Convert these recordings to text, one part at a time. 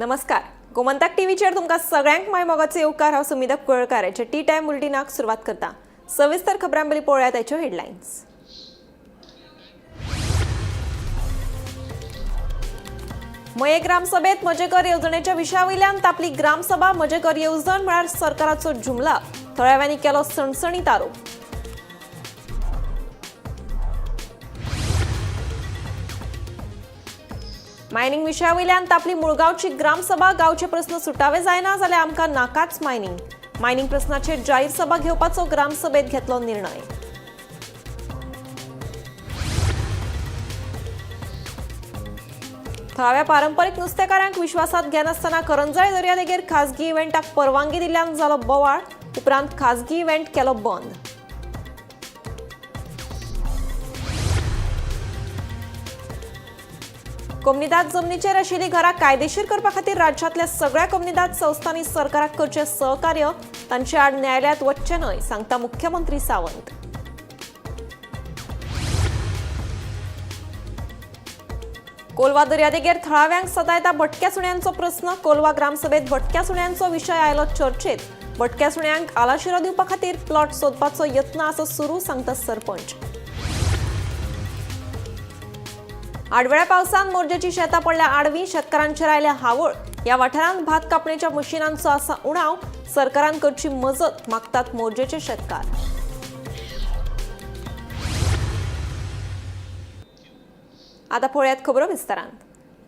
नमस्कार. गोमंतक टीव्हीचेर तुमकां सगळ्यांक माय मोगाचो येवकार. हांव सुमिता कुळकार. हेचे टी टायम बुलेटिनाक सुरवात करता. सविस्तर खबरां पयलीं पळोवया ताच्यो हेडलायन्स. मये ग्रामसभेत म्हजे घर येवजणेच्या विशया वयल्यान तापली ग्रामसभा. म्हजे घर येवजण म्हळ्यार सरकाराचो जुमला. थळाव्यांनी केलो सणसणीत आरोप. मायनिंग विशया वयल्यान तापली मुळगांवची ग्रामसभा. गांवचे प्रस्न सुटावे जायना जाल्यार आमकां नाकाच मायनिंग. मायनिंग प्रस्नाचेर जाहीर सभा घेवपाचो ग्रामसभेत घेतलो निर्णय. थळाव्या पारंपरीक नुस्तेकारांक विश्वासात घेनासतना करंजळे दर्यादेगेर खासगी इव्हेंटाक परवानगी दिल्ल्यान जालो बोवाळ. उपरांत खासगी इव्हेंट केलो बंद. कम्युनिदाद जमनीचेर आशिल्लीं घरां कायदेशीर करपा खातीर राज्यांतल्या सगळ्या कम्युनिदाद संस्थांनी सरकाराक करचें सहकार्य. तांचे आड न्यायालयांत वचचें न्हय, सांगता मुख्यमंत्री सावंत. कोलवा दर्यादेगेर थळाव्यांक सतायता भटक्या सुण्यांचो प्रस्न. कोलवा ग्रामसभेत भटक्या सुण्यांचो विशय आयलो चर्चेत. भटक्या सुण्यांक आलाशिरो दिवपा खातीर प्लॉट सोदपाचो यत्न आसा सुरू, सांगता सरपंच. आडवेळ्या पावसान मोरजेची शेतां पडल्या आडवी. शेतकारांचेर आयले हावळ. ह्या वाठारांत भात कापणेच्या मशिनांचो आसा उणाव. सरकारान करची मजत, मागतात मोरजेचे शेतकार. आतां पळयात खबरो विस्तारान.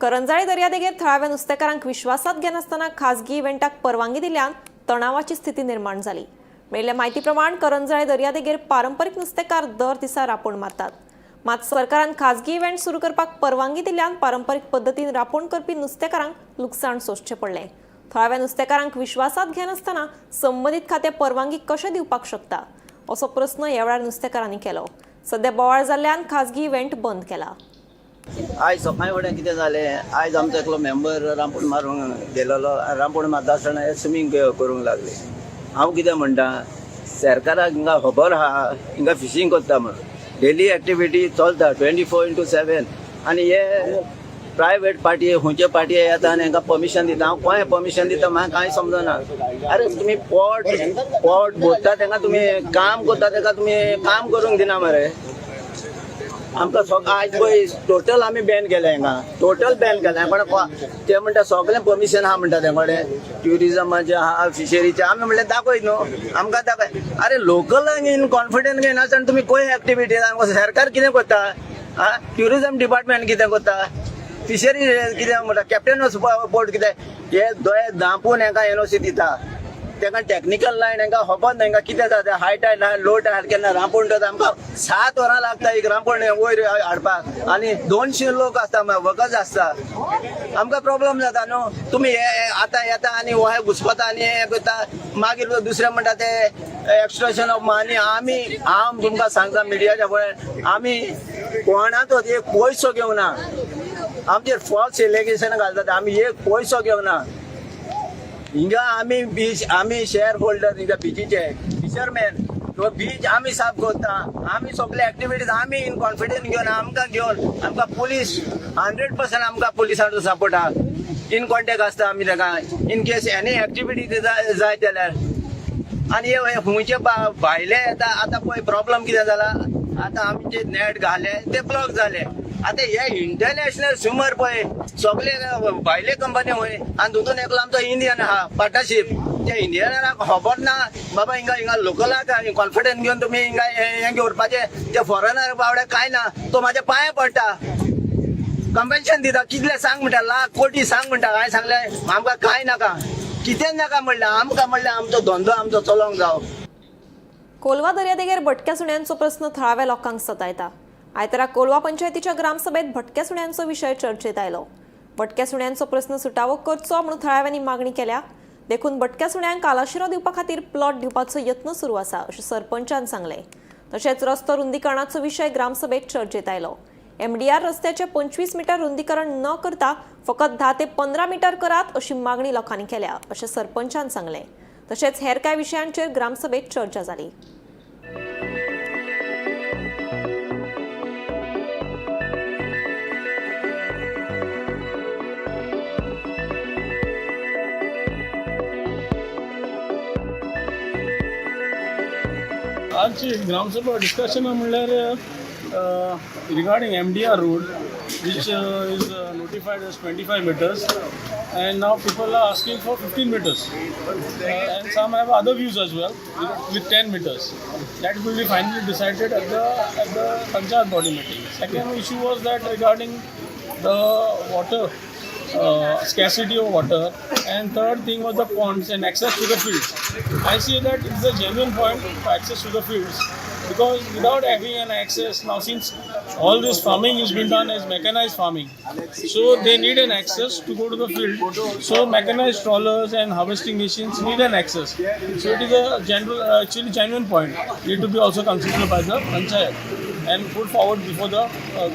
करंजळे दर्यादेगेर थळाव्या नुस्तेकारांक विश्वासात घेनासतना खासगी इव्हेंटाक परवानगी दिल्ल्यान तणावाची स्थिती निर्माण जाली. मेळिल्ल्या म्हायती प्रमाण करंजळे दर्यादेगेर पारंपरीक नुस्तेकार दर दिसा रापण मारतात. मात सरकारान खासगी इव्हेंट सुरू करपाक परवानगी दिल्ल्यान पारंपरीक पद्दतीन रापण करपी नुस्तेकारांक लुकसाण सोंसचें पडलें. थळाव्या नुस्तेकारांक विश्वासात घेनासतना संबंदीत खातें परवानगी कशें दिवपाक शकता, असो प्रस्न ह्या वेळार नुस्तेकारांनी केलो. सध्या बोवाळ जाल्ल्यान खासगी इव्हेंट बंद केला. आयज सकाळी फुडें कितें जालें, आयज आमचो एकलो मेंबर रांपोण मारूंक गेलोलो. रांपोण मारता आसतना स्विमींग करूंक लागले. हांव कितें म्हणटा, सरकाराक हिंगा खबर आहा हिंगा फिशींग करता म्हणून. डेली एक्टिविटी चलता 24/7 आनी हे प्रायवेट पार्टी खंयचे पार्टी येता आनी हांकां परमिशन दिता. हांव खंय परमिशन दिता म्हाका कांय समजना. अरे तुमी पोट भरता ताका तुमी काम करता ताका तुमी काम करूंक दिना मरे. आमकां आयज पळय टोटल आमी बॅन केल्या हिंगा. टोटल बॅन केल्या. पण ते म्हणटा सगळें परमिशन आहा म्हणटा ते कडेन. ट्युरिजमाचें आहा, फिशरीचें. आमी म्हणलें दाखय न्हू, आमकां दाखय. अरे लोकलांक इन कॉन्फिडन्स घेनासतना तुमी खंय एक्टिविटी सरकार कितें करता? ट्युरिजम डिपार्टमेंट कितें करता? फिशरी कितें म्हणटा? कॅप्टन ऑफ पोर्ट कितें? हे दोळे धांपून हांकां एनओसी दिता. ताका टॅक्निकल लायन हांकां खबर ना हांकां कितें जाता. हाय टायड लो टायड केन्ना रांपोण करता. आमकां 7 वरां लागता एक रांपोण वयर हाडपाक आनी 200 लोक आसता वर्कर्स आसता. आमकां प्रॉब्लेम जाता न्हू. तुमी हे आतां येता आनी हे घुसपता आनी हे करता. मागीर दुसरें म्हणटा ते एक्स्ट्रॅक्शन ऑफ मनी. हांव तुमकां सांगता मिडियाच्या फुडें, आमी कोणाचो एक पयसो घेवना. आमचेर फॉल्स एलिगेशन घालतात. आमी एक पयसो घेवना. हिंगा आमी शेअर होल्डर हिंगा बिचीचे फिशरमॅन. तो बीच आमी साफ करता. आमी सगळे एक्टिविटीज आमी इन कॉन्फिडन्स घेवन आमकां पुलीस 100% आमकां पुलिसांचो सपोर्ट आहा. इन कॉन्टेक्ट आसता आमी ताका इन केस एनी एक्टिविटी जाय जाल्यार. आनी हे खंयचे भायले येता. आतां पळय प्रॉब्लेम कितें जाला, आतां आमचे नेट घाले ते ब्लॉक जाले. आतां हे इंटरनॅशनल स्विमर पळय सगळे भायले कंपनी वय आनी तितून एकलो आमचो इंडियन आहा पार्टनरशीप. त्या इंडियनाक खबर ना बाबा हिंगा लोकलाक कॉन्फिडन्स घेवन तुमी हिंगा हे घेवपाचे. ते फॉरेनर बावडे काय ना. तो म्हाज्या पांया पडटा, कंपेन्शन दिता. कितले सांग म्हणटा, लाख कोटी सांग म्हणटा. हांवें सांगलें आमकां काय नाका, कितें नाका म्हणलें. आमकां म्हणलें आमचो धंदो आमचो चलोंक जावं. कोलवा दर्यादेगेर भटक्या सुण्यांचो प्रस्न थळाव्या लोकांक सतायता. आयतारा कोलवा पंचायतीच्या ग्रामसभेत भटक्या सुण्यांचो विशय चर्चेत आयलो. भटक्या सुण्यांचो प्रस्न सुटावो करचो म्हणून थळाव्यांनी मागणी केल्या. देखून भटक्या सुण्यांक आलाशिरो दिवपा खातीर प्लॉट दिवपाचो यत्न सुरू आसा अशें सरपंचान सांगलें. तशेंच रस्तो रुंदीकरणाचो विशय ग्रामसभेत चर्चेत आयलो. MDR रस्त्याचे 25 मीटर रुंदीकरण न करता फकत 10 ते 15 मीटर करात अशी मागणी लोकांनी केल्या अशें सरपंचान सांगलें. तशेंच हेर कांय विशयांचेर ग्रामसभेत चर्चा जाली. आज ग्रामसभा डिस्कशन म्हणल्यार regarding MDR road, which is notified as 25 meters, and now people are asking for 15 meters, and some have other views as well with 10 meters. That will be finally decided at the Panchayat body meeting. Second issue was that regarding the water. Scarcity of water, and third thing was the ponds and access to the fields. I see that it's a genuine point for access to the fields, because without having an access, now since all this farming is being done as mechanized farming, so they need an access to go to the field. So mechanized trawlers and harvesting machines need an access. So it is a actually genuine point, need to be also considered by the Panchayat and put forward before the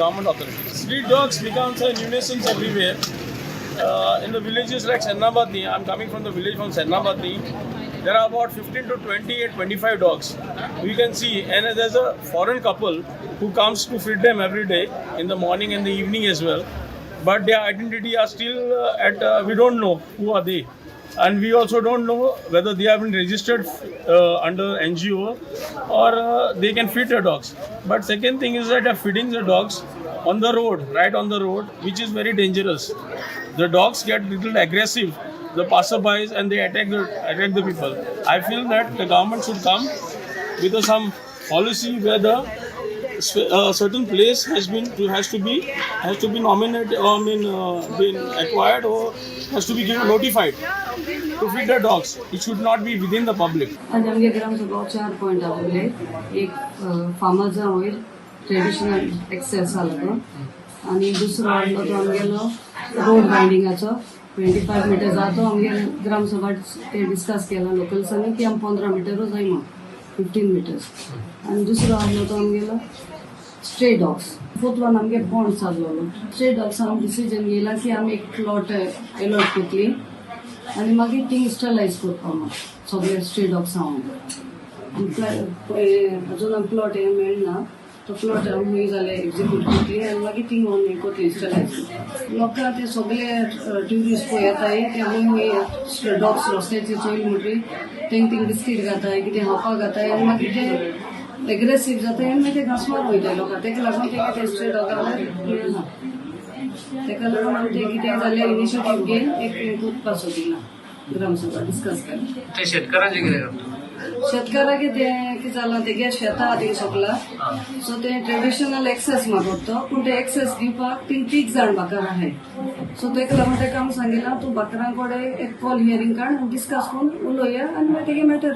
government authorities. Street dogs becomes a nuisance everywhere. In the villages like Sennabadni, I'm coming from the village from Sennabadni, there are about 15 to 20 and 25 dogs. We can see, and there's a foreign couple who comes to feed them every day in the morning and the evening as well. But their identity are still we don't know who are they. And we also don't know whether they have been registered under NGO or they can feed the dogs. But second thing is that they're feeding the dogs on the road, right on the road, which is very dangerous. The dogs get little aggressive, the passerbys, and they attack the people. I feel that the government should come with some policy where the certain place has to be nominated or been acquired or has to be notified to feed the dogs. It should not be within the public. आज आमगे ग्रामसभा 4 point आसले. एक फार्मर्सा वयर traditional access आलो आणि दुसरो आसलो तो आमगेलो रोड बायंडिंगाचो 25 मीटर जातो. आमगे ग्रामसभा ते डिस्कस केला लोकल्सांनी की आम 15 मीटर जाय म्हणून 15 मीटर्स. आणि दुसरो आसलो तो आमगेलो स्ट्रे डॉग्स. फोर्थ वन आमगे पॉइंट चाललो. स्ट्रे डॉग्स आम डिसिजन घेला की आमी एक प्लॉट अलॉट करतली आणि मागीर ती स्टलायज करपा मग सगळे स्ट्रे डॉग्स अजून आम प्लॉट हे मेळना. तो प्लॉट आमी जाले एक्झिक्यूट करतली आनी मागीर ती ऑन करतली स्टलायज. लोकां ते सगळे ट्युरिस्ट पळय येताय ते आमी डॉग्स रस्त्याचेर चोयल म्हणटरी तेंक बिस्कीट घाताय कितें खावपाक घाताय आनी मागीर ते एग्रेसीव जाताय आनी मागीर ते घांसमार वयताय लोकां. तेका लागून ते स्ट्रे डॉगाक मेळना. तेका लागून आमी ते कितें जाल्यार इनिशिएटीव घेवन एक करपा सोदिना ग्रामसभा डिस्कस केला. ते शेतकारांचे कितें करता? शेतकाराक कितें जालां तेगे शेतां ती सगळा सो ते ट्रेडिशनल एक्सेस मागता पूण ते एक्सेस दिवपाक 3 जाण बाकर आहाय. सो तेका लागून तेका आमी सांगितलां तूं बाकरां कडेन एक कॉल हियरींग काड आनी डिस्कस करून उलोवया आनी मागीर तेगे मॅटर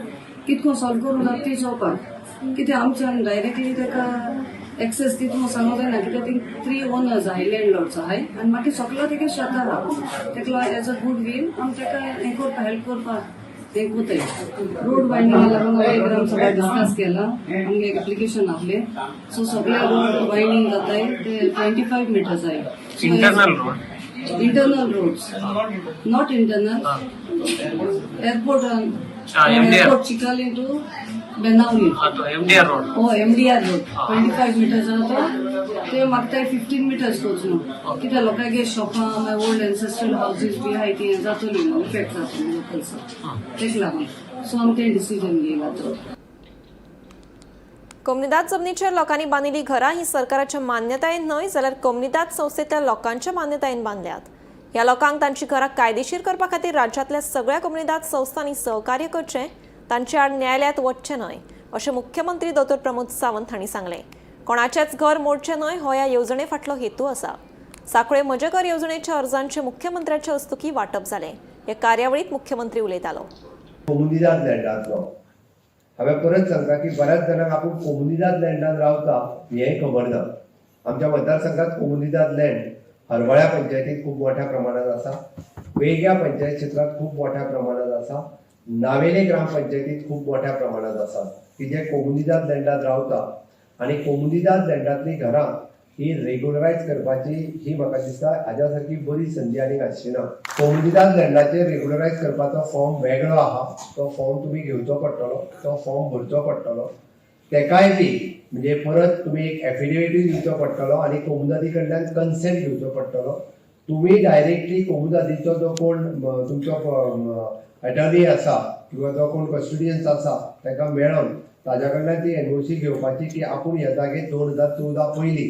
कितको सॉल्व करूं जाता ती चोवपाक. कितें आमच्यान डायरेक्टली तेका एक्सेस दिता म्हणून सांगूंक जायना कित्याक ती 3 ओनर्स आहाय लँडलॉर्ड्स आहाय आनी मागीर सगळो तेगे शेतां आहा. तेका एज अ गुड वील आमी तेका हें करपा हेल्प करपाक ते कोताय. रोड बायंडिंगा लागून ग्रामसभा डिस्कस केला. आमगे एक एप्लिकेशन आपले सो सगळे रोड बायंडिंग जाताय ते 25 मीटर्स आहे. Internal road roads not internal. Airport Chicalim to Benaulim MDR road. हो MDR रोड 25 मीटर्स जाता. ते मागताय 15 मीटर्स वचून कित्याक लोकांगे शॉपां मागीर ओल्ड एन्सेस्ट्रल हाऊसेस बी आहाय ती जातली न्हू इफेक्ट जातली लोकल्सां. तेका लागून सो आमी ते डिसिजन घेयला. तो कम्युनिदाद जमनीचेर लोकांनी बांदिल्ली घरां ही सरकाराच्या मान्यतायेन न्हय जाल्यार कम्युनिदाद संस्थेंतल्या लोकांच्या मान्यतायेन बांदल्यात. ह्या लोकांक तांची घरां कायदेशीर करपा खातीर राज्यांतल्या सगळ्या कम्युनिदाद संस्थांनी सहकार्य करचें, तांचे आड न्यायालयांत वचचें न्हय अशें मुख्यमंत्री दोतोर प्रमोद सावंत हांणी सांगलें. कोणाचेंच घर मोडचें न्हय हो ह्या येवजणे फाटलो हेतू आसा. साखळे म्हजे घर येवजणेच्या अर्जांचे मुख्यमंत्र्याच्या हस्तुकी वांटप जालें. ह्या कार्यावळीत मुख्यमंत्री उलयतालो. कोमुनिदाद लँडाचो हांवें परत सांगता की बऱ्याच जाणांक आपूण कोमुनिदाद लँडान रावता हेंय खबर ना. आमच्या मतदारसंघात कोमुनिदाद लँड हरवळ्या पंचायतीत खूब मोठ्या प्रमाणात आसा. वेगळ्या पंचायत क्षेत्रात खूब मोठ्या प्रमाणात आसा. नावेले ग्रामपंचायतीत खूब मोठ्या प्रमाणात आसा की जे कोमुनिदाद लँडात रावता आनी कोमुनिदाद लँडांतली घरां ही रेग्युलरायज करपाची ही म्हाका दिसता हाज्या सारकी बरी संदी आनीक आसची ना. कोमुनिदाद लँडाचेर रेग्युलरायज करपाचो फॉर्म वेगळो आहा. तो फॉर्म तुमी घेवचो पडटलो. तो फॉर्म भरचो पडटलो. तेकाय बी म्हणजे परत तुमी एक एफिडेविटूय दिवचो पडटलो आनी कोमुनिदादी कडल्यान कन्सेंट घेवचो पडटलो. तुमी डायरेक्टली कोमुनिदादीचो जो कोण तुमचो अटर्नी आसा किंवा जो कोण कस्टडियन्स आसा ताका मेळोन ताज्या कडल्यान ती एनओसी घेवपाची की आपूण ह्या जागेर 2014 पयलीं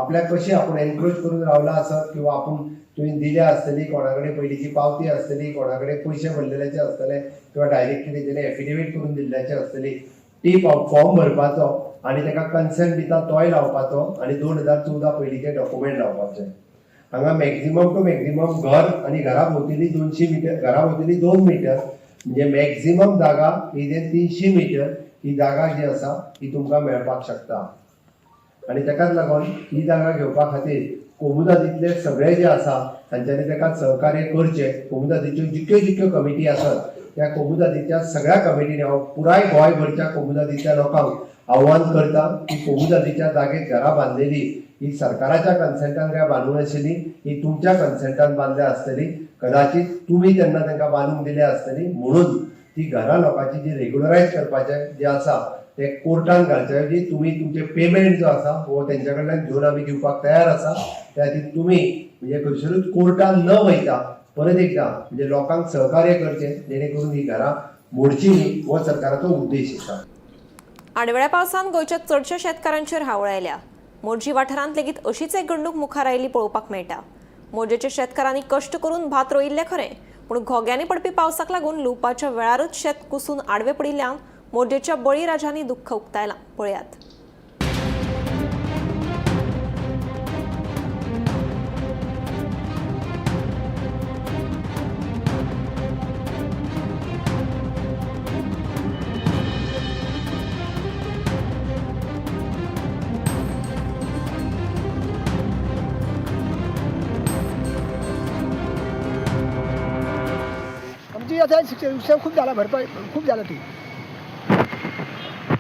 आपल्याक कशी आपूण एनक्रोच करून रावला आसत किंवा आपूण तुवें दिल्या आसतली कोणा कडेन पयलींची पावती आसतली कोणा कडेन पयशे भरलेल्याचे आसतले किंवा डायरेक्ट कितें तेणें एफिडेवीट करून दिल्ल्याची आसतली ती फॉर्म भरपाचो आनी ताका कन्सेंट दिता तोय लावपाचो आनी 2014 पयलींचे डॉक्युमेंट लावपाचे. हांगा मॅक्झिमम टू मॅक्झिमम घर आनी घरा भोंवतणी 200 मिटर घरा भोंवतणी 2 मिटर म्हणजे मॅक्झिमम जागा ही 300 मिटर ही जागा जी आसा ही तुमकां मेळपाक शकता. आनी ताकाच लागून ही जागा घेवपा खातीर कोमुदादीतले सगळे जे आसा तांच्यांनी ताका सहकार्य करचें. कोमुदादीच्यो जितक्यो कमिटी आसात त्या कोमुदादीच्या सगळ्या कमिटीने हांव पुराय गोंयभरच्या कोमुदादीच्या लोकांक आव्हान करता की कोमुदादीच्या जागेक घरां बांदलेली ही सरकाराच्या कन्सेंटान काय बांदून आशिल्ली ही तुमच्या कन्सेंटान बांदल्या आसतली. कदाचित तुमी तेन्ना तांकां बांदूंक दिल्या आसतली म्हणून ती घरां लोकांची जी रेग्युलरायज करपाचें जे आसा ते कोर्टान घालचे जी तुमी तुमचे पेमेंट जो आसा हो तेंच्या कडल्यान घेवन आमी दिवपाक तयार आसा. त्या खातीर तुमी म्हणजे खंयसरूच कोर्टान न वयता परत एकदा म्हणजे लोकांक सहकार्य करचें जेणे करून ही घरां मोडची न्ही हो सरकाराचो उद्देश आसा. आडवेळ्या पावसान गोंयच्या चडशा शेतकारांचेर हावळ आयल्या. मोर्जी वाठारांत लेगीत अशीच एक घडणूक मुखार आयिल्ली पळोवपाक मेळटा. मोर्जेच्या शेतकारांनी कश्ट करून भात रोयिल्ले खरें पूण घोग्यांनी पडपी पावसाक लागून लुवपाच्या वेळारच शेत कुसून आडवे पडिल्ल्यान मोर्जेच्या बळीराजांनी दुख्ख उक्तायलां. पळयात. आमची आता नुकसान खूप झाला भरपाई खूप झालं ती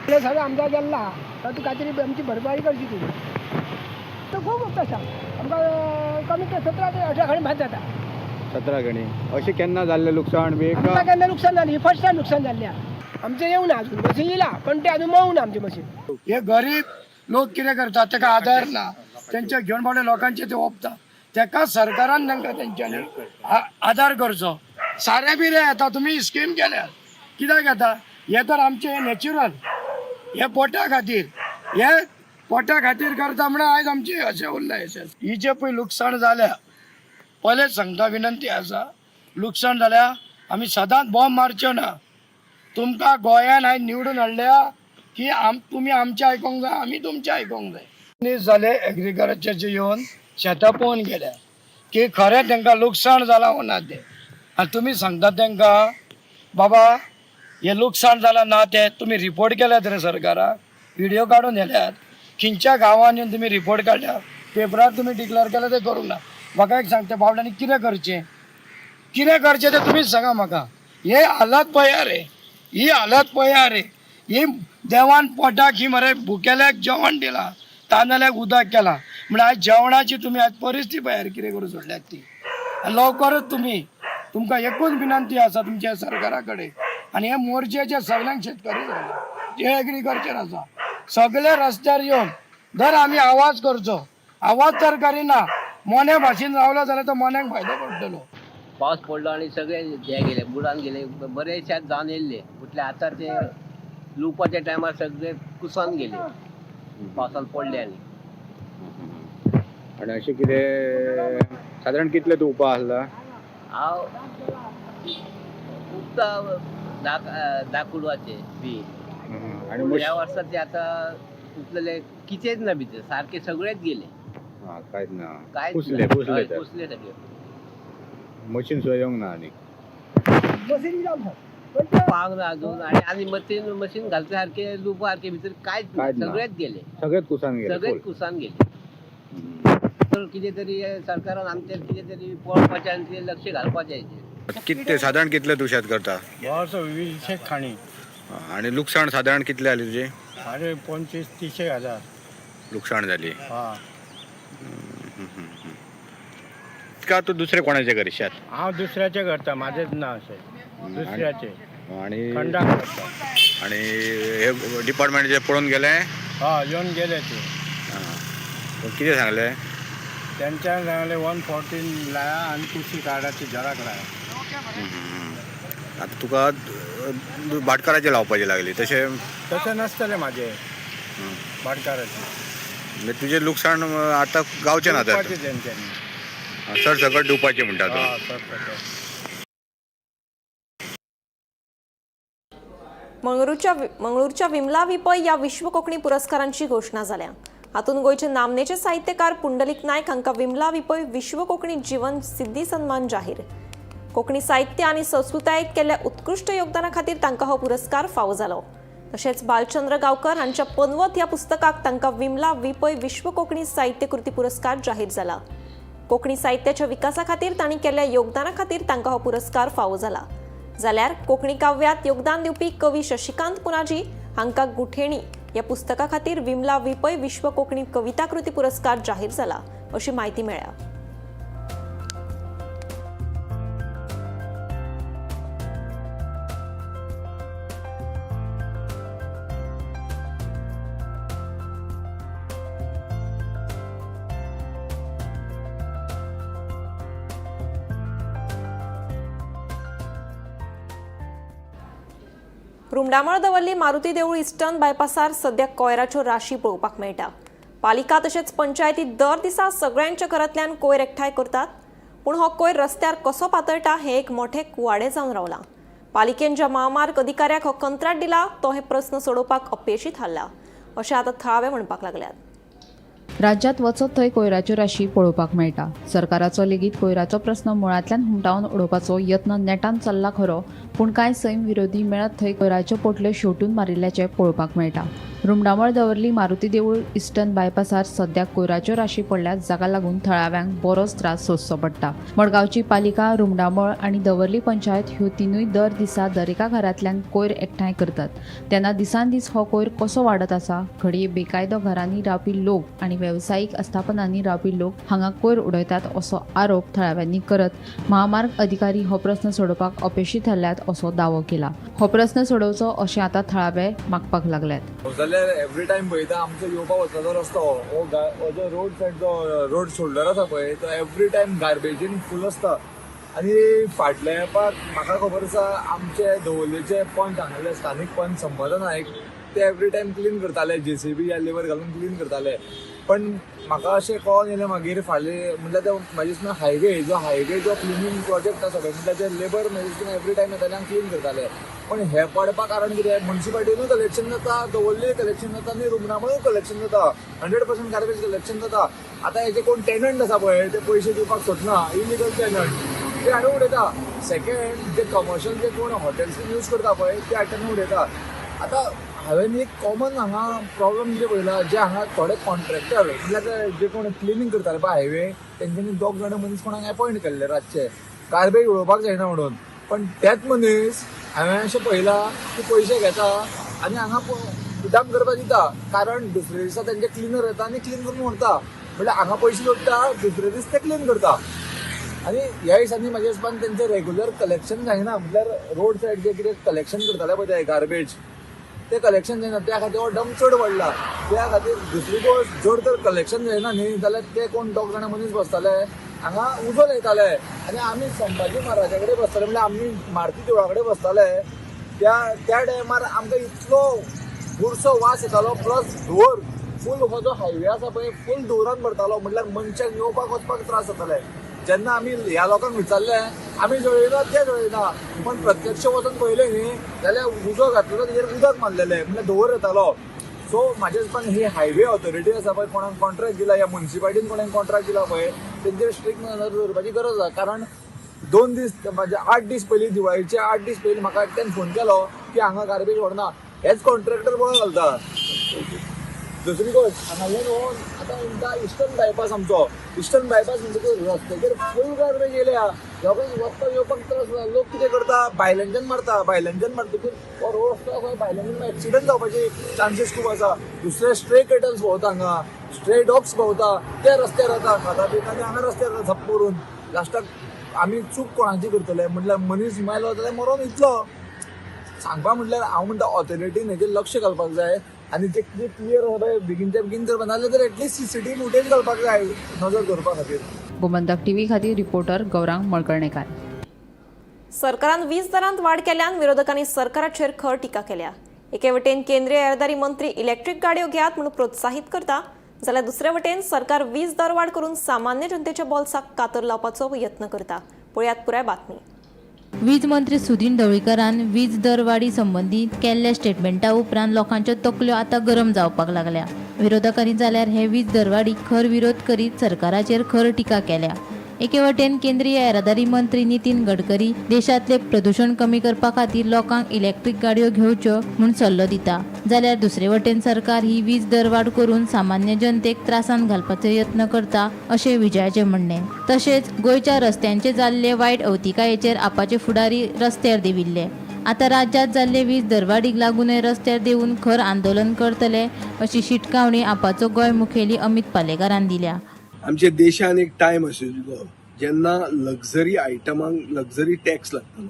सगळं आमदार गेला तर तू काहीतरी आमची भरपाई करची तू तर खूप तसा आमकां कमीत कमी 17 ते 18 खणी भात जाता. 17 गणी अशें केन्ना जाल्लें लुकसाण बी आमकां केन्ना नुकसान जालें फर्स्ट टायम नुकसान जाल्लें आमचें येवं ना अजून मशीन येयला पण ते अजून मळूं ना आमची मशीन. हे गरीब लोक कितें करतात ताका आधार ना तेंचे घेवन भोवले लोकांचे ते ओपता ताका सरकारान तांकां तेंच्यांनी आधार करचो. सारे बिरे येता तुमी स्कीम केल्यात कित्याक येता हे तर आमचे नॅचरल हे पोटा खातीर करता म्हणून आयज आमचे अशें उरलें ही जे पळय लुकसाण जाल्या पयलेच सांगता विनंती आसा लुकसाण जाल्या आमी सदांच बॉम्ब मारच्यो ना. तुमकां गोंयान आयज निवडून हाडल्या की तुमी आमचें आयकोंक जाय आमी तुमचें आयकोंक जाय. दीस जाले एग्रीकल्चरचे येवन शेतां पळोवन गेल्या की खरें तांकां लुकसाण जालां वो ना तें आनी तुमी सांगता तांकां बाबा हे लुकसाण जालां ना तें तुमी रिपोर्ट केल्यात रे सरकाराक व्हिडियो काडून येल्यात खंयच्या गांवांनी येवन तुमी रिपोर्ट काडल्या पेपरार तुमी डिक्लेअर केलें तें करूंक ना. म्हाका एक सांगता बावड्यांनी कितें करचें तें तुमीच सांगा म्हाका. हे हालत पळया रे ही हालत पळया रे ही देवान पोटाक ही मरे भुकेल्याक जेवण दिलां तांदळ्याक उदक केलां म्हण आयज जेवणाची तुमी आयज परिस्थिती पळया कितें करून सोडल्यात ती. लवकरच तुमकां एकूच विनंती आसा तुमच्या सरकारा कडेन आनी हे मोर्चेचे सगळ्यांक शेतकरी जाले जे एग्रीकल्चर आसा सगळे रस्त्यार येवन जर आमी आवाज करचो आवाज जर करिना मोन्या भाशेन रावलो जाल्यार तो मोन्याक फायदो पडटलो. पावस पडलो आणि सगळे हे गेले बुडान गेले बरे शेत जावन येयल्ले म्हटले आतां ते लुवपाच्या टायमार सगळे कुसोन गेले पावसान पडले आनी अशें कितें सादारण कितले तूं उपास आसला? हांव उगता दाखुडवाचे बी आनी ह्या वर्साचे आतां उचलेले कितेंच ना भितर सारखे सगळेच गेले कांयच ना काय पुसले पुसले सगळे मशीन सुद्दां येवंक ना आनी पावंक ना अजून आणि मशीन घालता सारखे लुपा सारखे भितर कांयच सगळेच गेले सगळेच कुसान गेले तर कितें तरी सरकारान आमचेर कितें तरी पळोवपाचें आनी ते लक्ष घालपाचें. कितले सादारण कितले तू शेत करता? 20 खाणी आनी लुकसाण सादारण कितले जाली तुजी? अरे 25-30 हजार लुकसाण जाली. हां का तू दुसरे कोणाचे करी शेत? हांव दुसऱ्याचे करता माझेच ना अशें दुसऱ्याचे आनी खंडाक करता. आनी हे डिपार्टमेंट जे पळोवन गेले? हय येवन गेले ते. कितें सांगले? तेंच्यान सांगले 114 लाया आनी कुशी कार्डाची झेरॉक्स लाया. आतां तुका भाटकाराचे लावपाचे लागले तशें तशें नासतलें म्हाजें भाटकाराचें म्हणजे तुजें लुकसाण आतां गावचें ना तर तेंच्यांनी सरसकट दिवपाचें म्हणटा तूं. मंगळूरच्या विमला विपय या विश्व कोंकणी पुरस्कारांची घोषणा जाल्या. हातूंत गोंयचे नामनेचे साहित्यकार पुंडलीक नायक हांकां विमला विपय विश्व कोंकणी जीवन सिद्धी सन्मान जाहीर. कोंकणी साहित्य आनी संस्कृतायेक केल्ल्या उत्कृश्ट योगदाना खातीर तांकां हो पुरस्कार फावो जालो. तशेंच बालचंद्र गांवकर हांच्या पनवत ह्या पुस्तकाक तांकां विमला विपय विश्व कोंकणी साहित्य कृती पुरस्कार जाहीर जाला. कोंकणी साहित्याच्या विकासा खातीर तांणी केल्ल्या योगदाना खातीर तांकां हो पुरस्कार फावो जाला. जाल्यार कोंकणी काव्यात योगदान दिवपी कवी शशिकांत पुनाजी हांकां गुठेणी ह्या पुस्तका खातीर विमला विपय विश्व कोंकणी कविता कृती पुरस्कार जाहीर जाला अशी माहिती मेळ्ळ्या. रुमडामळ दवरली मारुती देवूळ इस्टर्न बायपासार सध्या कोयराच्यो राशी पळोवपाक मेळटा. पालिका तशेंच पंचायती दर दिसा सगळ्यांच्या घरांतल्यान कोयर एकठांय करतात, पूण हो कोयर रस्त्यार कसो पातळटा हे एक मोठे कुवाडे जावन रावला. पालिकेन ज्या महामार्ग अधिकाऱ्याक हो कंत्राट दिला तो हे प्रस्न सोडोवपाक अपेशी थारला अशें आतां थळावे म्हणपाक लागल्यात. राज्यात वचत थंय कोयराच्यो राशी पळोवपाक मेळटा. सरकाराचो लेगीत कोयराचो प्रस्न मुळांतल्यान हुमटावन उडोवपाचो यत्न नेटान चल्ला खरो, पूण कांय सैम विरोधी मेळत थंय कोयराच्यो पोटल्यो शेवटून मारिल्ल्याचें पळोवपाक मेळटा. रुमडामळ दवरली मारुती देवूळ इस्टर्न बायपासार सद्याक कोयराच्यो राशी पडल्यात, जाका लागून थळाव्यांक बरोच त्रास सोंसचो पडटा. मडगांवची पालिका, रुमडामळ आनी दवरली पंचायत ह्यो तिनूय दर दिसा दरेका घरांतल्यान कोयर एकठांय करतात. तेन्ना दिसान दीस हो कोयर कसो वाडत आसा. घडये बेकायदो घरांनी रावपी लोक आनी वेवसायीक आस्थापनांनी रावपी लोक हांगा कोयर उडयतात असो आरोप थळाव्यांनी करत महामार्ग अधिकारी हो प्रस्न सोडोवपाक अपेशी थारल्यात असो दावो केला. हो प्रस्न सोडोवचो अशें आतां थळावे मागपाक लागल्यात. जाल्यार एवरी टायम पळयता आमचो येवपा वचपाचो रस्तो हो जो रोड सायड जो रोड शोल्डर आसा पळय तो एवरी टायम गार्बेजीन फूल आसता. आनी फाटल्या एपाक म्हाका खबर आसा आमचे दवरलेचे पंच हांगाले स्थानीक पंच संपदा नायक ते एवरी टायम क्लीन करताले, JCB या लेबर घालून क्लीन करताले. पण म्हाका अशें कळोन येलें मागीर फाल्यां म्हणल्यार तो म्हाजे दिसता हायवे जो क्लिनींग प्रोजेक्ट आसा पळय म्हणल्यार ते लेबर म्हाजे दिसता एवरी टायम येताले आनी क्लीन करताले. पण हे पडपा कारण कितें म्युनिसिपालिटीनूय कलेक्शन जाता, दवरली कलेक्शन जाता आनी रुमडामळूय कलेक्शन जाता, 100% गार्बेज कलेक्शन जाता. आतां हेजे कोण टेनंट आसा पळय ते पयशे दिवपाक सोदना, इलिगल टेनंट ते हाडून उडयता. सेकेंड जे कमर्शियल जे कोण हॉटेल्स यूज करता पळय ते हाडून उडयता. आतां हांवें एक कॉमन हांगा प्रॉब्लम जे पळयला, जे हांगा थोडे कॉन्ट्रॅक्टर म्हणल्यार जे कोण क्लिनींग करताले पळय हायवे तेंच्यांनी 2 जाण मनीस कोणाक अपॉयंट केल्ले रातचे गार्बेज उडोवपाक जायना म्हणून. पण तेच मनीस हांवें अशें पळयलां की पयशे घेता आनी हांगा उदक करपाक दिता, कारण दुसरे दिसा तेंचे क्लिनर येता आनी क्लीन करून व्हरता. म्हणल्यार हांगा पयशे जोडटा, दुसरे दीस ते क्लीन करता. आनी ह्या दिसांनी म्हाज्या हिसपान तेंचें रेग्युलर कलेक्शन जायना. म्हणल्यार रोड सायड जे कितें कलेक्शन करताले पळय ते गार्बेज ते कलेक्शन जायना, त्या खातीर हो डंप चड वाडला. त्या खातीर दुसरी गोश्ट जर तर कलेक्शन जायना न्ही जाल्यार ते कोण 2 जाण मनीस बसताले हांगा उजो लायताले आनी आमी संभाजी महाराजा कडेन बसताले, म्हणल्यार आमी मारुती देवळा कडेन बसताले. त्या टायमार आमकां इतलो बुरसो वास येतालो, प्लस धुंवर फूल हो जो हायवे आसा पळय फूल धुंवरान भरतालो. म्हणल्यार मनशाक येवपाक वचपाक त्रास जाताले. जेन्ना आमी ह्या लोकांक विचारलें आमी जळयना ते जळयना, पण प्रत्यक्ष वचून पळयलें न्ही जाल्यार उजो घातलो ताजेर उदक मारलेलें, म्हणल्यार धुंवर येतालो. सो म्हाज्या हिसपान ही हायवे ऑथॉरिटी आसा पळय कोणाक कॉन्ट्रॅक्ट दिला या म्युनिसिपालिटीन कोणाक कॉन्ट्रॅक्ट दिला पळय तेंचेर स्ट्रिक्ट नजर दवरपाची गरज आसा. कारण 2 दीस म्हणजे 8 दीस पयलीं दिवाळीचे 8 दीस पयलीं म्हाका एकट्यान फोन केलो की हांगा गार्बेज व्हरना, हेच कॉन्ट्रॅक्टर बळो घालता. दुसरी गोष्ट हांगाल्यान व्हरून आतां म्हणटा इस्टर्न बायपास आमचो इस्टर्न बायपास म्हणटकूच रस्त्याचेर फूल गार्बेज येयल्या, लोकांक वचपाक येवपाक त्रास जाता. लोक कितें करता भायल्यानच्यान मारतकूच हो रोड रस्तो आसा भायल्यानच्यान एक्सिडंट जावपाचे चान्सीस खूब आसा. दुसरे स्ट्रे कॅटल्स भोंवता हांगा, स्ट्रे डॉग्स भोंवता ते रस्त्यार येता खाता पिता आनी हांगा रस्त्यार झप्प करून. लास्टाक आमी चूक कोणाची करतले, म्हणल्यार मनीस मायलो जाल्यार मरोन इतलो. सांगपा म्हणल्यार हांव म्हणटा ऑथॉरिटीन हेजेर लक्ष घालपाक जाय आनी ते कितें क्लियर बेगिनच्या बेगीन करपा नाजाल्यार तर एटलिस्ट CCTV फुटेज घालपाक जाय नजर दवरपा खातीर. गोमंतक TV खातीर रिपोर्टर गौरांग मळकर्णेकार. सरकारान वीज दरांत वाड केल्यान विरोधकांनी सरकाराचेर खर टिका केल्या. एके वटेन केंद्रीय येरादारी मंत्री इलेक्ट्रीक गाडयो घेयात म्हणून प्रोत्साहीत करता, जाल्यार दुसरे वटेन सरकार वीज दर वाड करून सामान्य जनतेच्या बोल्साक कातर लावपाचो यत्न करता. पळयात पुराय बातमी. वीज मंत्री सुदीन ढवळीकरान वीज दरवाडी संबंधी केल्ल्या स्टेटमेंटा उपरांत लोकांच्यो तकल्यो आतां गरम जावपाक लागल्या. विरोधकांनी जाल्यार हे वीज दरवाडीक खर विरोध करीत सरकाराचेर खर टिका केल्या. एके वटेन केंद्रीय येरादारी मंत्री नितीन गडकरी देशातले प्रदूषण कमी करपा खातीर लोकांक इलेक्ट्रीक गाडयो घेवच्यो म्हूण सल्लो दिता, जाल्यार दुसरे वटेन सरकार ही वीज दरवाड करून सामान्य जनतेक त्रासान घालपाचो यत्न करता अशें विजयाचें म्हणणें. तशेंच गोंयच्या रस्त्यांचे जाल्ले वायट अवतिकायेचेर आपाचे फुडारी रस्त्यार देविल्ले. आता राज्यात जाल्ले वीज दरवाडीक लागून रस्त्यार देऊन खर आंदोलन करतले अशी शिटकावणी आपाचो गोंय मुखेली अमित पालेकारान दिल्या. आमच्या देशान एक टायम आशिल्लो जेन्ना लक्झरी आयटमांक लक्झरी टॅक्स लागतालो.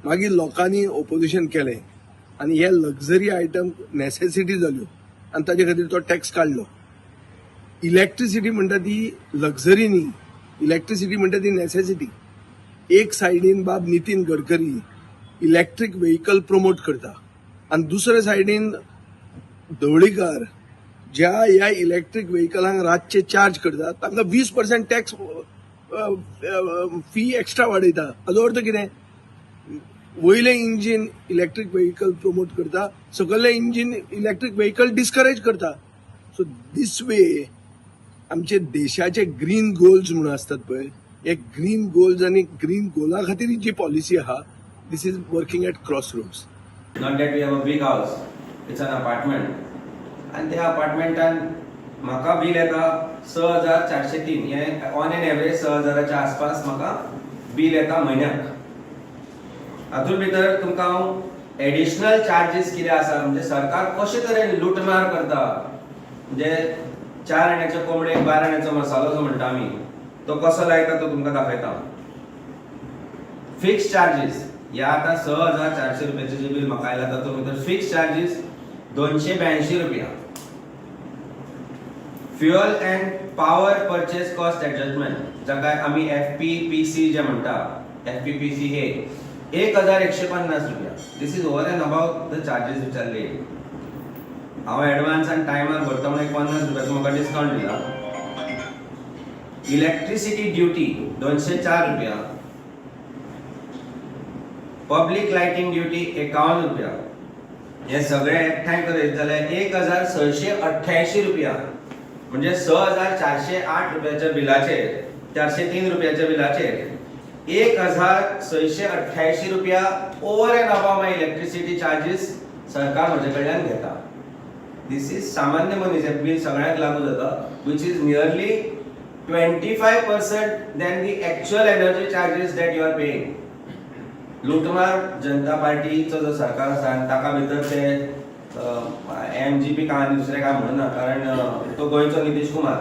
मागीर लोकांनी ओपोजिशन केलें आनी हे लक्झरी आयटम नेसेसिटी जाल्यो आनी ताजे खातीर तो टॅक्स काडलो. इलेक्ट्रिसिटी म्हणटा ती लक्झरी न्ही, इलेक्ट्रिसिटी म्हणटा ती नेसेसिटी. एक सायडीन बाब Nitin Gadkari electric vehicle promote करता आनी दुसरे सायडीन ढवळीकार ज्या ह्या इलेक्ट्रीक व्हेकलांक रातचे चार्ज करता तांकां 20% टॅक्स फी एक्स्ट्रा वाडयता. हाचो अर्थ कितें? वयले इंजीन इलेक्ट्रीक व्हेकल प्रमोट करता, सकयले इंजीन इलेक्ट्रीक व्हेकल डिस्करेज करता. सो दीस वे आमचे देशाचे ग्रीन गोल्स म्हणून असतात पळय, हे ग्रीन गोल्स आनी ग्रीन गोला खातीर जी पॉलिसी आहा, this is working at cross roads. Not that we have a big house, it's an apartment. आणि त्या अपार्टमेंटान म्हाका बील येता 6403. हे ऑन एन एवरेज 6000च्या आसपास म्हाका बील येता म्हयन्याक. हातूंत भितर तुमकां हांव एडिशनल चार्जीस कितें आसा म्हणजे सरकार कशे तरेन लुटमार करता, म्हणजे 4 आण्याच्या कोंबडेक 12 आण्याचो मसालो जो म्हणटा आमी तो कसो लायता तो तुमकां दाखयता. फिक्स चार्जीस ह्या आतां 6400 रुपयाचें जे बील म्हाका आयला तातूंत भितर फिक्स चार्जीस 282 रुपया. Fuel and power purchase cost adjustment जाका आमी FPPC जे म्हणटा, FPPC हे 1150 रुपया. This is over and about the charges which are laid. हांव एडवान्स आनी टायमार भरता म्हणून 50 रुपयाचो म्हाका डिस्काउंट दिला. इलेक्ट्रिसिटी ड्युटी 204 रुपया. पब्लिक लायटिंग ड्युटी 51 रुपया. हे सगळे एकठांय करीत जाल्यार 1688 रुपया. म्हणजे 6408 रुपयाच्या बिलाचेर 403 रुपयाच्या बिलाचेर 1688 रुपया ओवर एंड अबाव माय इलेक्ट्रिसिटी चार्जीस सरकार म्हजे कडल्यान घेता. दिस इज सामान्य मनीस हे बील सगळ्यांक लागू जाता, which is nearly 25% than the actual energy charges that you are paying. लुटमार जनता पार्टीचो जो सरकार आसा आनी ताका भितर ते MGP काय आनी दुसरें काय म्हणना, कारण तो गोंयचो नितीश कुमार.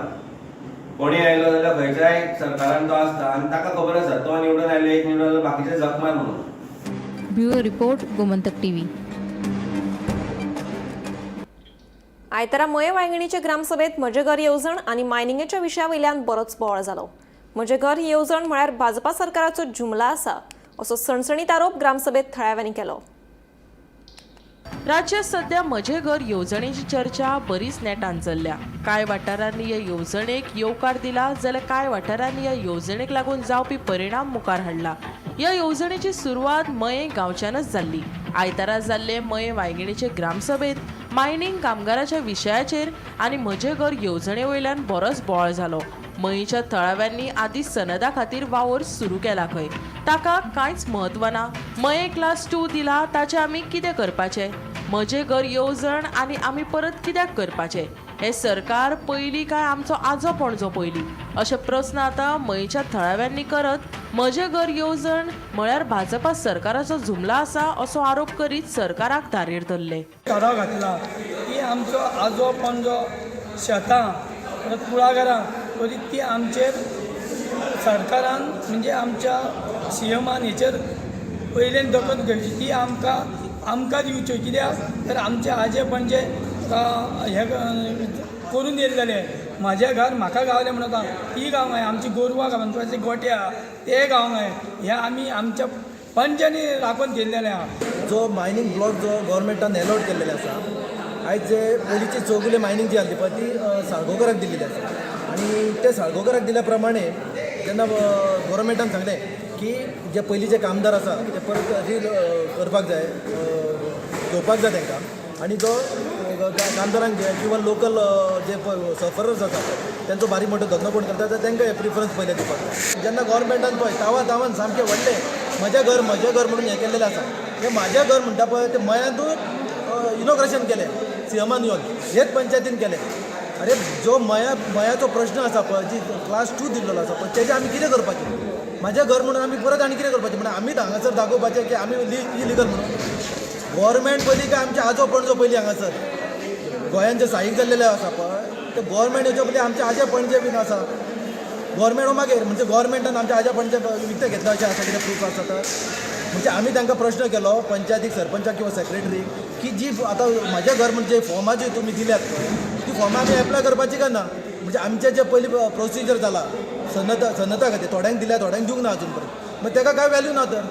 कोणी आयलो जाल्यार खंयच्याय सरकारान तो आसता आनी ताका खबर आसा तो निवडून आयलो, एक निवडून आयलो, बाकीचे जखमार म्हणून. Bureau report, Gomantak TV. आयतारा मये वांयगणीचे ग्रामसभेत म्हजे घर येवजण आनी मायनिंगेच्या विशया वयल्यान बरोच बोवाळ जालो. म्हजे घर ही येवजण म्हळ्यार भाजपा सरकाराचो जुमला आसा असो सणसणीत आरोप ग्रामसभेत थळाव्यांनी केलो. राज्यात सध्या म्हजे घर येवजणेची चर्चा बरीच नेटान चल्ल्या. कांय वाठारांनी ह्या येवजणेक येवकार दिला जाल्यार कांय वाठारांनी ह्या येवजणेक लागून जावपी परिणाम मुखार हाडला. ह्या येवजणेची सुरवात मये गांवच्यानच जाल्ली. आयतारा जाल्ले मये वांयगणीचे ग्रामसभेत मायनिंग कामगाराच्या विशयाचेर आनी म्हजे घर येवजणे वयल्यान बरोच बोवाळ जालो. मयीच्या थळाव्यांनी आदींच सनदा खातीर वावर सुरू केला खंय. ताका कांयच म्हत्व ना. मये क्लास 2 दिला ताचे आमी कितें करपाचें? म्हजे घर येवजण आनी आमी परत कित्याक करपाचें? हे सरकार पयलीं काय आमचो आजो पणजो पयलीं? अशे प्रस्न आतां मयीच्या थळाव्यांनी करत म्हजे घर येवजण म्हळ्यार भाजपा सरकाराचो जुमला आसा असो आरोप करीत सरकाराक धारेर धरले. थाराव घातला की आमचो आजो पणजो शेतां परत कुळागरां तरी ती आमचेर सरकारान म्हणजे आमच्या CMान हेचेर पयलें दखल घेवची. ती आमकां दिवच्यो. कित्याक तर आमचे आजे पणजे हे करून येयलेले. म्हाजें घर म्हाका गावलें म्हणटा ती गांव आमची गोरवां गांवांचे गोट्या ते गांव हे आमी आमच्या पंचांनी राखून गेल्लेले आहा. जो मायनींग ब्लॉक जो गव्हर्मेंटान एलॉट केल्लेले आसा, आयज जे पयलींची चौगुले मायनींग जी आसली पळय ती साळगांवकाराक दिल्ली आसा. आनी ते साळगांवकाराक दिल्या प्रमाणे जेन्ना गव्हर्मेंटान सांगलें की जे पयलींचे कामदार आसा ते परत करपाक जाय, घेवपाक जाय तांकां. आनी जो कामदारांक जे किंवा लोकल जे सफरर्स आसा त्यांचो बारीक मोठो धंदो कोण करता तर तांकां प्रिफरन्स पयले दिवपाक जाय. जेन्ना गव्हर्मेंटान पळय तावान सामकें व्हडलें म्हजें घर म्हणून हें केल्लेलें आसा. हें म्हाजें घर म्हणटा पळय तें मयांतूच इनॉग्रेशन केलें सीएमान येवन, हेच पंचायतीन केलें. अरे जो मयाचो प्रश्न आसा पळय, जी क्लास 2 दिल्लो आसा पळय, तेजें आमी कितें करपाचें? म्हाजें घर म्हणून आमी परत आनी कितें करपाचें? म्हणून आमी हांगासर दाखोवपाचें की आमी इलिगल म्हणून. गव्हर्मेंट पयलीं काय आमचे आजो पणजो पयलीं हांगासर गोंयान जे स्थायीक जाल्लेले आसा पळय, ते गव्हर्मेंट हेजे पयलीं आमचे आजे पणजे बीन आसा. गव्हर्मेंट मागीर म्हणजे गव्हर्मेंटान आमच्या आजा पणजे विकते घेतला अशें आसा, कितें प्रूफ आसा तर. म्हणजे आमी तांकां प्रश्न केलो पंचायतीक, सरपंचाक किंवा सेक्रेटरीक की जी आतां म्हाजें घर म्हणजे फॉर्मां जी तुमी दिल्यात पळय, ती फॉर्मां आमी एप्लाय करपाची काय ना? म्हणजे आमचे जे पयलीं प्रोसिजर जाला सनता खातीर थोड्यांक दिल्या, थोड्यांक दिवंक ना अजून पर्यंत. मागीर ताका काय व्हॅल्यू ना तर.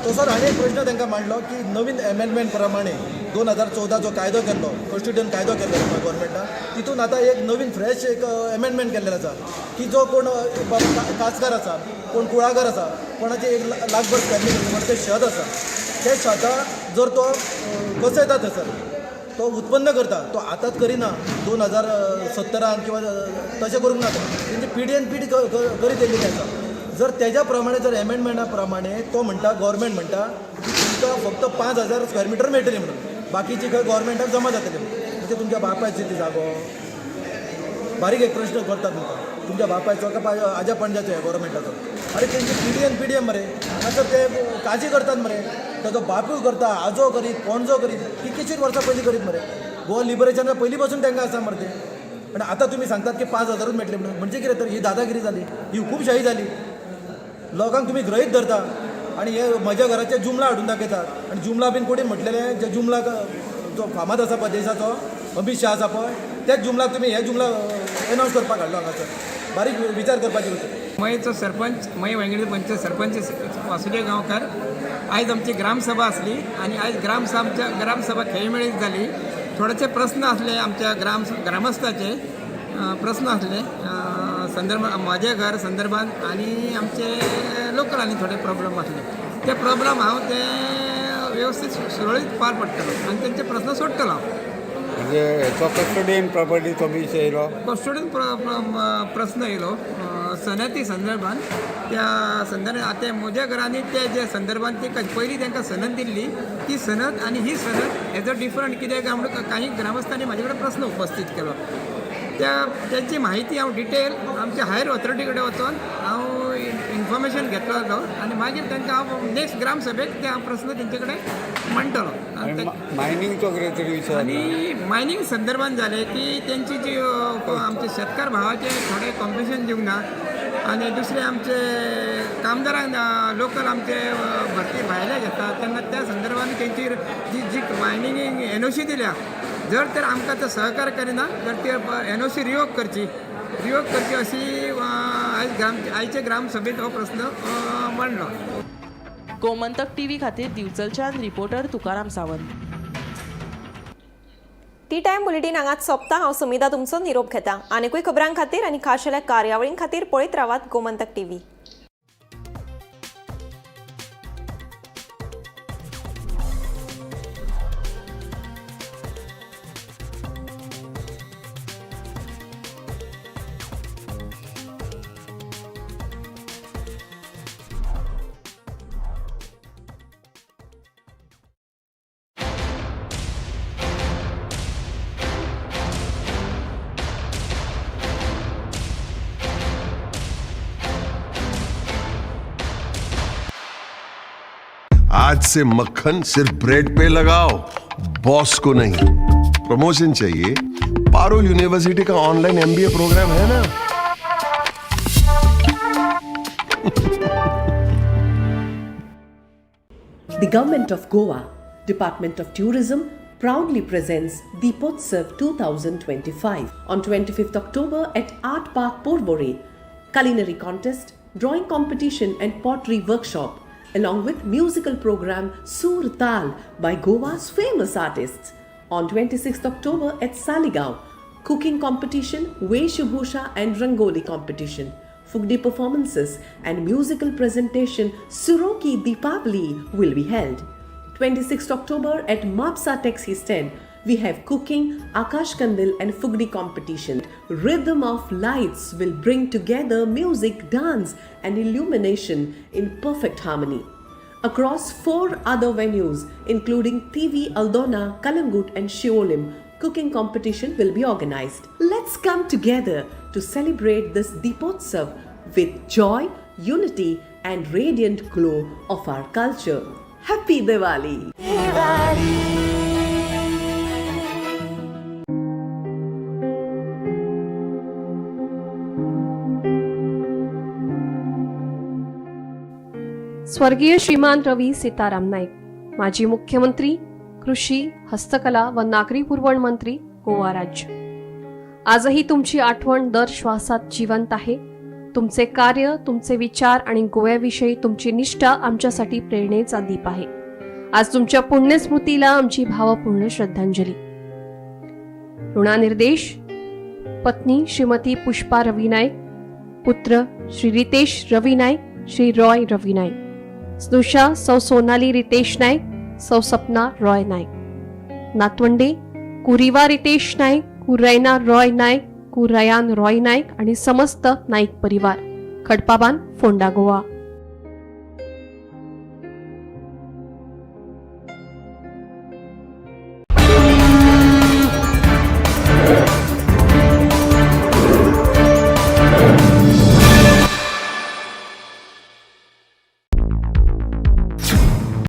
तसोच हांवें एक प्रश्न तांकां मांडलो की नवीन एमेंडमेंट प्रमाणे 2014 जो कायदो केल्लो, कॉन्स्टिट्युशन कायदो केल्लो गव्हर्मेंटान, तितून आतां एक नवीन फ्रेश एक एमेंडमेंट केल्लेलो आसा की जो कोण काचकार आसा, कोण कुळागर आसा, कोणाचे 1 लाखभर स्क्वेअर मीटर ते शेत आसा, ते शेतां जर तो बसयता थंयसर, तो उत्पन्न करता, तो आतांच करिना 2017 किंवा तशें करूंक ना. तेंची पिढीन पिढी करीत येयल्ली आसा. जर तेज्या प्रमाणे जर एमेंडमेंटा प्रमाणे तो म्हणटा, गव्हर्मेंट म्हणटा की तुमकां फक्त 5000 स्क्वेअर मीटर मेळटली म्हणून, बाकीची खंय गव्हर्मेंटाक जमा जातली. म्हणजे तुमच्या बापायची ती जागो. बारीक एक प्रश्न करता तुमच्या बापायचो का आजा पणजाचो आहे गव्हर्मेंटाचो. अरे तेंची पिढी मरे हांगासर ते काजी करतात मरे, ताजो बापूय करता, आजो करीत, पणजो करीत, कितलीशीच वर्सां पयलीं करीत मरे. गोवा लिबरेशना पयलीं पासून तांकां आसा मरे ते. आनी आतां तुमी सांगतात की 5000 मेळटले म्हणून. म्हणजे कितें तर ही दादागिरी जाली, ही हुकूमशाही जाली. लोकांक तुमी ग्रहीत धरता आनी हे म्हज्या घराचे जुमला हाडून दाखयतात. आनी जुमला बीन कोणी म्हटलेलें जे जुमला जो फामाद आसा पळय देशाचो अमित शाह आसा पळय, त्याच जुमलाक तुमी हे जुमला एनावन्स करपाक हाडलो हांगासर. बारीक विचार करपाची गोष्ट. मयेचो सरपंच, मय वेंगडी पंचायत सरपंच वासुदेव गांवकार. आयज आमची ग्रामसभा आसली आनी आयज ग्रामसभा खेळमेळीत जाली. थोडेशे प्रस्न आसले आमच्या ग्रामस्थाचे प्रस्न आसले माझे घर संदर्भात आनी आमचे लोकलांनी थोडे प्रॉब्लेम आसले. ते प्रॉब्लेम हांव ते व्यवस्थित सुरळीत पार पडटलो आनी तेंचे प्रस्न सोडटलो. म्हणजे हेचो कस्टोडियन प्रॉपर्टीचो विशय येयलो, कस्टोडियन प्रश्न येयलो सनती संदर्भात. त्या संदर्भात ते म्हज्या घरांनी ते जे संदर्भात ती पयलीं तांकां सनत दिल्ली, ती सनत आनी ही सनत हेजो डिफरंट कित्याक म्हणून काही ग्रामस्थांनी म्हाजे कडेन प्रस्न उपस्थित केलो. त्याची माहिती हांव डिटेल आमच्या हायर ऑथॉरिटी कडेन वचून हांव इन्फॉर्मेशन घेतलो आनी मागीर तांकां हांव नेक्स्ट ग्रामसभेक ते हांव प्रस्न तेंचे कडेन मांडटलो. मायनिंगचो कितें तरी विशय आनी मायनींग संदर्भात जालें की तेंची जी आमचे शेतकार भावाचे थोडे कॉम्पिटिशन दिवंक ना आनी दुसरे आमचे कामदारांक लोकल आमचे भरती भायले घेतात तेन्ना त्या संदर्भात तेंची जी मायनिंग NOC दिल्या, जर तर आमकां ते सहकार्य करिना तर ते NOC रिवोक करची अशी आयचे ग्रामसभेत हो प्रश्न मांडलो. गोमंतक टीव्ही खातीर दिवचलच्यान रिपोर्टर तुकाराम सावंत. टी टायम बुलेटिन हांगाच सोंपता. हांव समिता तुमचो निरोप घेता. आनीकूय खबरां खातीर आनी खाशेल्या कार्यावळीं खातीर पळयत रावात गोमंतक टीव्ही. आज से मक्खन सिर्फ ब्रेड पे लगाओ, बॉस को नहीं. प्रमोशन चाहिए? पारुल यूनिवर्सिटी का ऑनलाइन MBA प्रोग्राम है ना. The Government of Goa, Department of Tourism proudly presents Deepotsav 2025 on 25th October at Art Park, Porvorim. Culinary contest, drawing competition and pottery workshop. along with musical program Sur Tal by Goa's famous artists. On 26th October at Saligaon, cooking competition, Veshubhusha and Rangoli competition, Fugdi performances and musical presentation Suroki Deepavali will be held. 26th October at Mapsa Taxi Stand, we have cooking, Akash Kandil and Fugdi competition. Rhythm of Lights will bring together music, dance and illumination in perfect harmony. Across 4 other venues including TV Aldona, Kalangut and Shiolim, cooking competition will be organized. Let's come together to celebrate this Deepotsav with joy, unity and radiant glow of our culture. Happy Diwali! स्वर्गीय श्रीमान रवी सीताराम नाईक, माजी मुख्यमंत्री, कृषी, हस्तकला व नागरी पुरवण मंत्री, गोवा राज्य. आजही तुमची आठवण दर श्वासात जिवंत आहे. तुमचे कार्य, तुमचे विचार आणि गोव्याविषयी तुमची निष्ठा आमच्यासाठी प्रेरणेचा दीप आहे. आज तुमच्या पुण्यस्मृतीला आमची भावपूर्ण श्रद्धांजली. ऋणानिर्देश: पत्नी श्रीमती पुष्पा रवी नाईक, पुत्र श्री रितेश रवी नाईक, श्री रॉय रवी नाईक, स्नुषा सौ सोनाली रितेश नाईक, सौ सपना रॉय नाईक, नातवंडे कुरिवा रितेश नाईक, कुरैना रॉय नाईक, कुरयान रॉय नाईक आणि समस्त नाईक परिवार, खडपाबान, फोंडा, गोवा.